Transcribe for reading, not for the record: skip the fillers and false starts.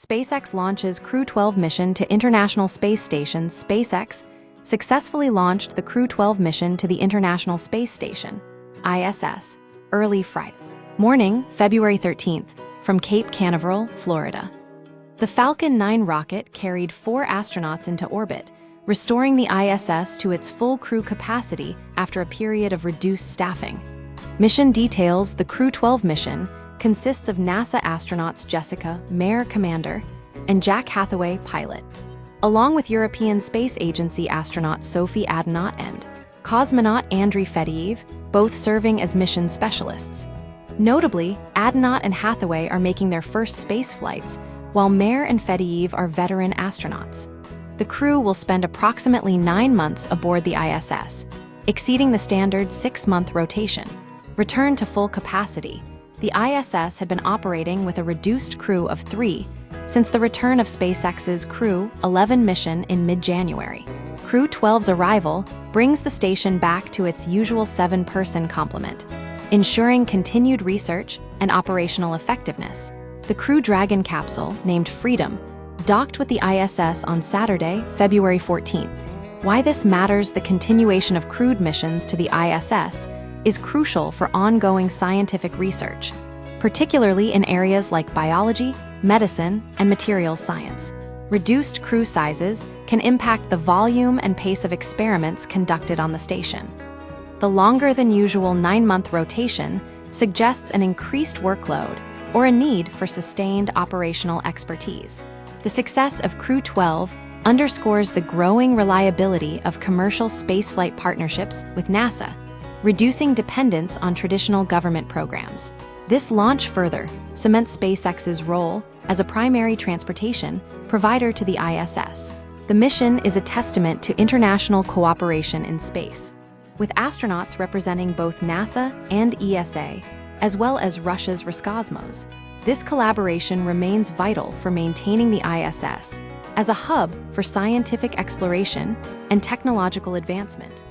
SpaceX launches Crew-12 mission to International Space Station. SpaceX successfully launched the Crew-12 mission to the International Space Station, ISS, early Friday morning, February 13th, from Cape Canaveral, Florida. The Falcon 9 rocket carried 4 astronauts into orbit, restoring the ISS to its full crew capacity after a period of reduced staffing. Mission details: the Crew-12 mission consists of NASA astronauts Jessica, Meir Commander, and Jack Hathaway, pilot, along with European Space Agency astronaut Sophie Adenauer and cosmonaut Andriy Fedyaev, both serving as mission specialists. Notably, Adenauer and Hathaway are making their first space flights, while Meir and Fedyaev are veteran astronauts. The crew will spend approximately 9 months aboard the ISS, exceeding the standard 6-month rotation. Returned to full capacity, the ISS had been operating with a reduced crew of 3 since the return of SpaceX's Crew-11 mission in mid-January. Crew-12's arrival brings the station back to its usual 7-person complement, ensuring continued research and operational effectiveness. The Crew Dragon capsule, named Freedom, docked with the ISS on Saturday, February 14th. Why this matters: the continuation of crewed missions to the ISS is crucial for ongoing scientific research, particularly in areas like biology, medicine, and materials science. Reduced crew sizes can impact the volume and pace of experiments conducted on the station. The longer-than-usual 9-month rotation suggests an increased workload or a need for sustained operational expertise. The success of Crew-12 underscores the growing reliability of commercial spaceflight partnerships with NASA, reducing dependence on traditional government programs. This launch further cements SpaceX's role as a primary transportation provider to the ISS. The mission is a testament to international cooperation in space, with astronauts representing both NASA and ESA, as well as Russia's Roscosmos. This collaboration remains vital for maintaining the ISS as a hub for scientific exploration and technological advancement.